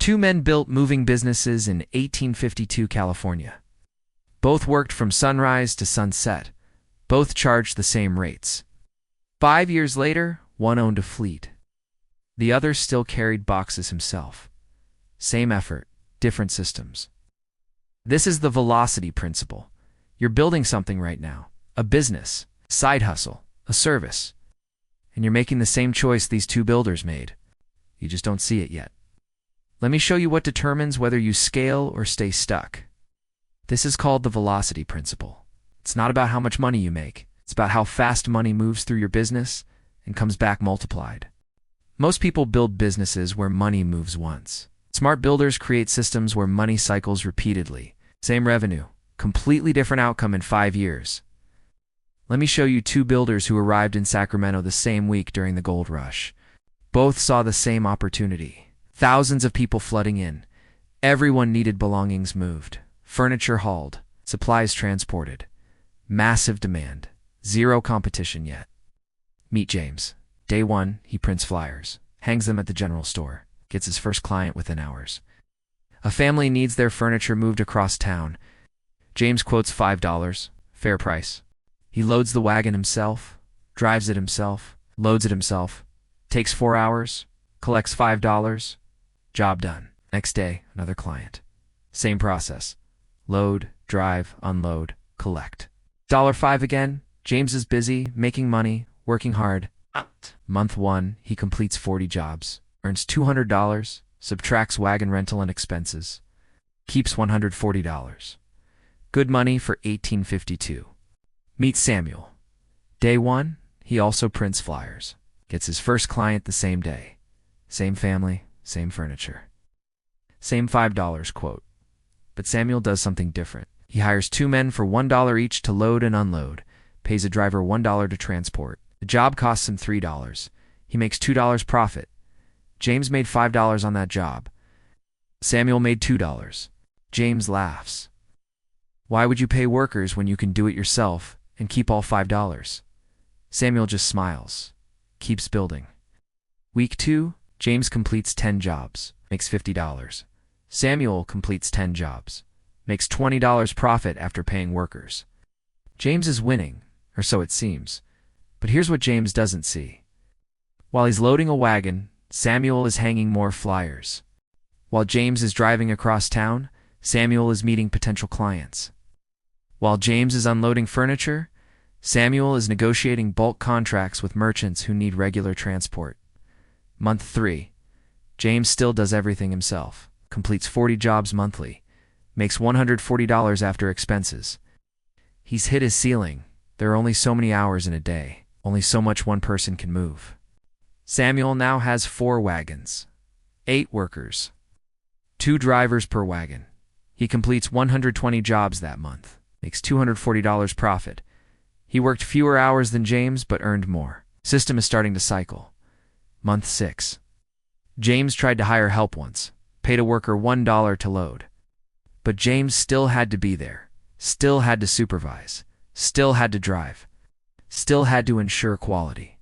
Two men built moving businesses in 1852 California. Both worked from sunrise to sunset. Both charged the same rates. 5 years later, one owned a fleet. The other still carried boxes himself. Same effort, different systems. This is the velocity principle. You're building something right now, a business, side hustle, a service. And you're making the same choice these two builders made. You just don't see it yet. Let me show you what determines whether you scale or stay stuck. This is called the velocity principle. It's not about how much money you make. It's about how fast money moves through your business and comes back multiplied. Most people build businesses where money moves once. Smart builders create systems where money cycles repeatedly. Same revenue, completely different outcome in 5 years. Let me show you two builders who arrived in Sacramento the same week during the gold rush. Both saw the same opportunity. Thousands of people flooding in. Everyone needed belongings moved. Furniture hauled. Supplies transported. Massive demand. Zero competition yet. Meet James. Day one, he prints flyers. Hangs them at the general store. Gets his first client within hours. A family needs their furniture moved across town. James quotes $5. Fair price. He loads the wagon himself. Drives it himself. Loads it himself. Takes 4 hours. Collects $5. Job done. Next day, another client. Same process. Load, drive, unload, collect. $5 again. James is busy, making money, working hard. Month 1, he completes 40 jobs. Earns $200, subtracts wagon rental and expenses. Keeps $140. Good money for 1852. Meet Samuel. Day 1, he also prints flyers. Gets his first client the same day. Same family, same furniture. Same $5 quote. But Samuel does something different. He hires 2 men for $1 each to load and unload, pays a driver $1 to transport. The job costs him $3. He makes $2 profit. James made $5 on that job. Samuel made $2. James laughs. Why would you pay workers when you can do it yourself and keep all $5? Samuel just smiles. Keeps building. Week 2, James completes 10 jobs, makes $50. Samuel completes 10 jobs, makes $20 profit after paying workers. James is winning, or so it seems. But here's what James doesn't see. While he's loading a wagon, Samuel is hanging more flyers. While James is driving across town, Samuel is meeting potential clients. While James is unloading furniture, Samuel is negotiating bulk contracts with merchants who need regular transport. Month 3. James still does everything himself, completes 40 jobs monthly, makes $140 after expenses. He's hit his ceiling. There are only so many hours in a day, only so much one person can move. Samuel now has 4 wagons, 8 workers, 2 drivers per wagon. He completes 120 jobs that month, makes $240 profit. He worked fewer hours than James but earned more. System is starting to cycle. Month 6. James tried to hire help once, paid a worker $1 to load. But James still had to be there, still had to supervise, still had to drive, still had to ensure quality.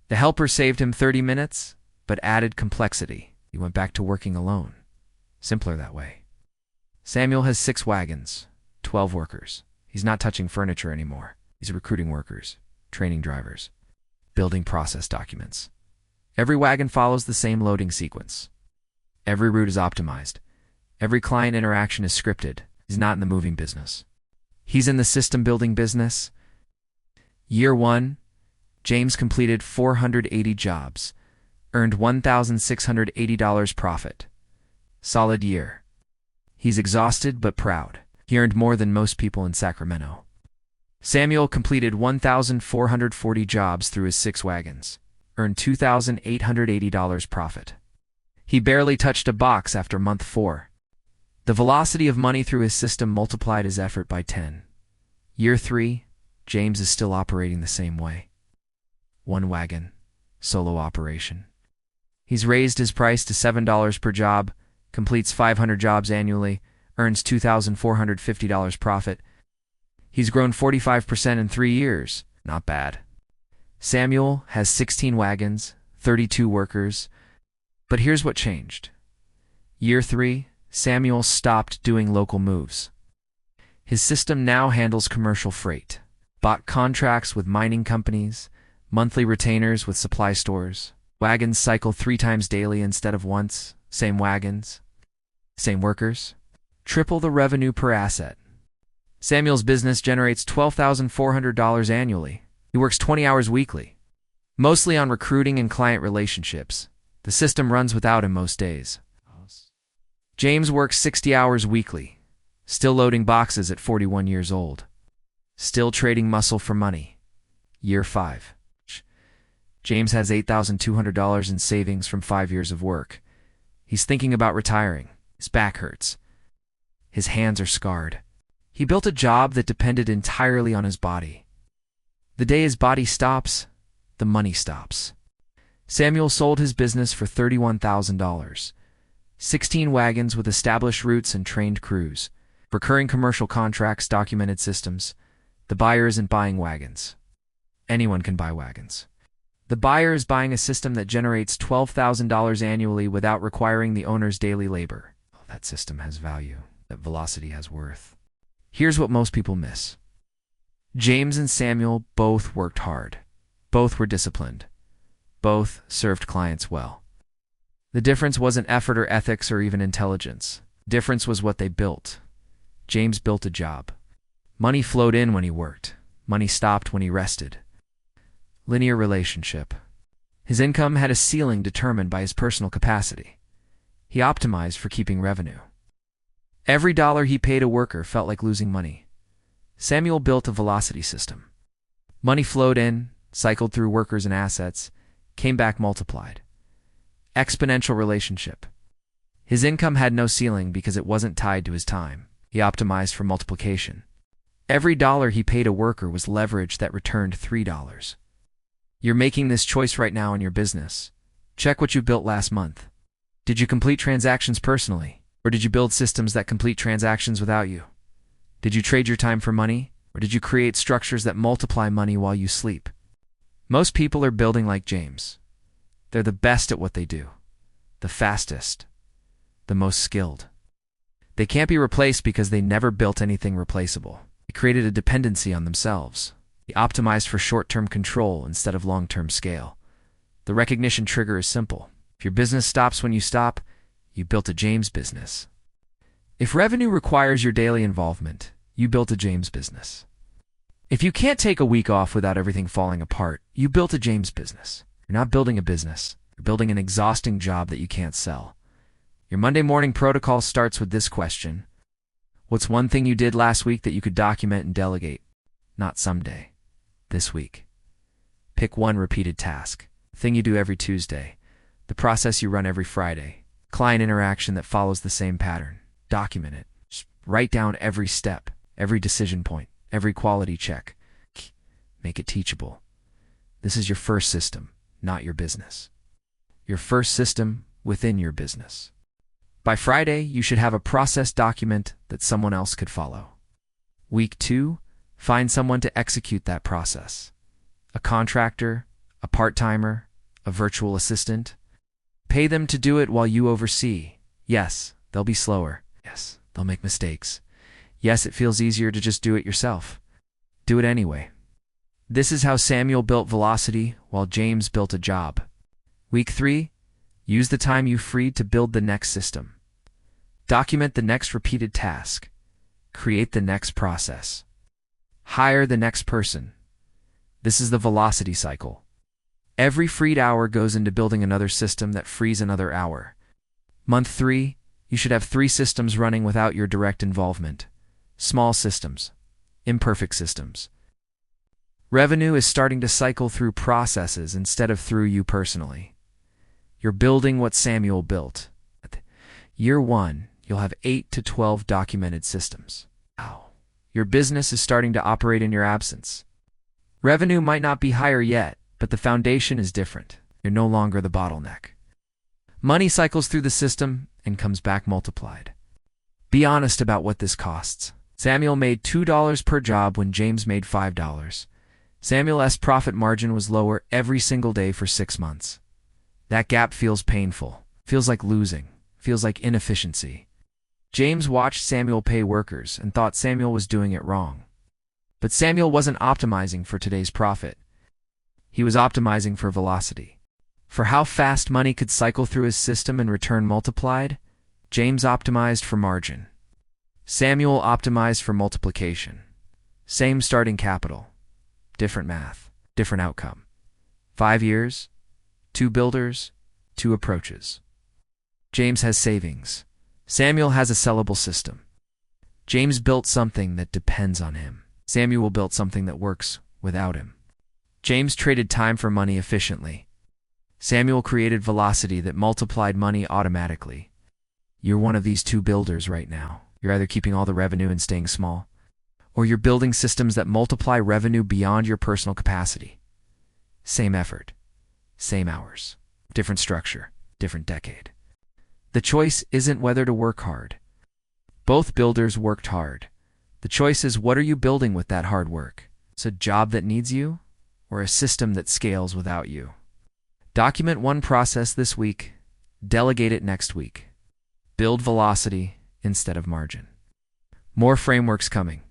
The helper saved him 30 minutes, but added complexity. He went back to working alone. Simpler that way. Samuel has 6 wagons, 12 workers. He's not touching furniture anymore. He's recruiting workers, training drivers, building process documents. Every wagon follows the same loading sequence. Every route is optimized. Every client interaction is scripted. He's not in the moving business. He's in the system building business. Year 1, James completed 480 jobs, earned $1,680 profit. Solid year. He's exhausted but proud. He earned more than most people in Sacramento. Samuel completed 1,440 jobs through his 6 wagons, earned $2,880 profit. He barely touched a box after month 4. The velocity of money through his system multiplied his effort by 10. Year 3, James is still operating the same way. 1 wagon, solo operation. He's raised his price to $7 per job, completes 500 jobs annually, earns $2,450 profit. He's grown 45% in 3 years. Not bad. Samuel has 16 wagons, 32 workers. But here's what changed. Year 3, Samuel stopped doing local moves. His system now handles commercial freight, bought contracts with mining companies, monthly retainers with supply stores. Wagons cycle 3 times daily instead of once. Same wagons, same workers. Triple the revenue per asset. Samuel's business generates $12,400 annually. He works 20 hours weekly, mostly on recruiting and client relationships. The system runs without him most days. James works 60 hours weekly, still loading boxes at 41 years old, still trading muscle for money. Year 5. James has $8,200 in savings from 5 years of work. He's thinking about retiring. His back hurts. His hands are scarred. He built a job that depended entirely on his body. The day his body stops, the money stops. Samuel sold his business for $31,000. 16 wagons with established routes and trained crews. Recurring commercial contracts, documented systems. The buyer isn't buying wagons. Anyone can buy wagons. The buyer is buying a system that generates $12,000 annually without requiring the owner's daily labor. Oh, that system has value. That velocity has worth. Here's what most people miss. James and Samuel both worked hard. Both were disciplined. Both served clients well. The difference wasn't effort or ethics or even intelligence. The difference was what they built. James built a job. Money flowed in when he worked. Money stopped when he rested. Linear relationship. His income had a ceiling determined by his personal capacity. He optimized for keeping revenue. Every dollar he paid a worker felt like losing money. Samuel built a velocity system. Money flowed in, cycled through workers and assets, came back multiplied. Exponential relationship. His income had no ceiling because it wasn't tied to his time. He optimized for multiplication. Every dollar he paid a worker was leverage that returned $3. You're making this choice right now in your business. Check what you built last month. Did you complete transactions personally? Or did you build systems that complete transactions without you? Did you trade your time for money? Or did you create structures that multiply money while you sleep? Most people are building like James. They're the best at what they do. The fastest. The most skilled. They can't be replaced because they never built anything replaceable. They created a dependency on themselves. They optimized for short-term control instead of long-term scale. The recognition trigger is simple. If your business stops when you stop, you built a James business. If revenue requires your daily involvement, you built a James business. If you can't take a week off without everything falling apart, you built a James business. You're not building a business. You're building an exhausting job that you can't sell. Your Monday morning protocol starts with this question. What's one thing you did last week that you could document and delegate? Not someday. This week. Pick one repeated task. The thing you do every Tuesday. The process you run every Friday. Client interaction that follows the same pattern. Document it. Just write down every step, every decision point, every quality check. Make it teachable. This is your first system, not your business. Your first system within your business. By Friday, you should have a process document that someone else could follow. Week 2, find someone to execute that process. A contractor, a part-timer, a virtual assistant. Pay them to do it while you oversee. Yes, they'll be slower. Yes, they'll make mistakes. Yes, it feels easier to just do it yourself. Do it anyway. This is how Samuel built velocity while James built a job. Week 3, use the time you freed to build the next system. Document the next repeated task. Create the next process. Hire the next person. This is the velocity cycle. Every freed hour goes into building another system that frees another hour. Month 3, you should have 3 systems running without your direct involvement. Small systems. Imperfect systems. Revenue is starting to cycle through processes instead of through you personally. You're building what Samuel built. Year 1, you'll have 8 to 12 documented systems. Wow. Your business is starting to operate in your absence. Revenue might not be higher yet, but the foundation is different. You're no longer the bottleneck. Money cycles through the system and comes back multiplied. Be honest about what this costs. Samuel made $2 per job when James made $5. Samuel's profit margin was lower every single day for 6 months. That gap feels painful, feels like losing, feels like inefficiency. James watched Samuel pay workers and thought Samuel was doing it wrong. But Samuel wasn't optimizing for today's profit. He was optimizing for velocity. For how fast money could cycle through his system and return multiplied, James optimized for margin. Samuel optimized for multiplication. Same starting capital. Different math. Different outcome. 5 years, 2 builders, 2 approaches. James has savings. Samuel has a sellable system. James built something that depends on him. Samuel built something that works without him. James traded time for money efficiently. Samuel created velocity that multiplied money automatically. You're one of these 2 builders right now. You're either keeping all the revenue and staying small, or you're building systems that multiply revenue beyond your personal capacity. Same effort, same hours, different structure, different decade. The choice isn't whether to work hard. Both builders worked hard. The choice is, what are you building with that hard work? It's a job that needs you, or a system that scales without you. Document one process this week, delegate it next week. Build velocity instead of margin. More frameworks coming.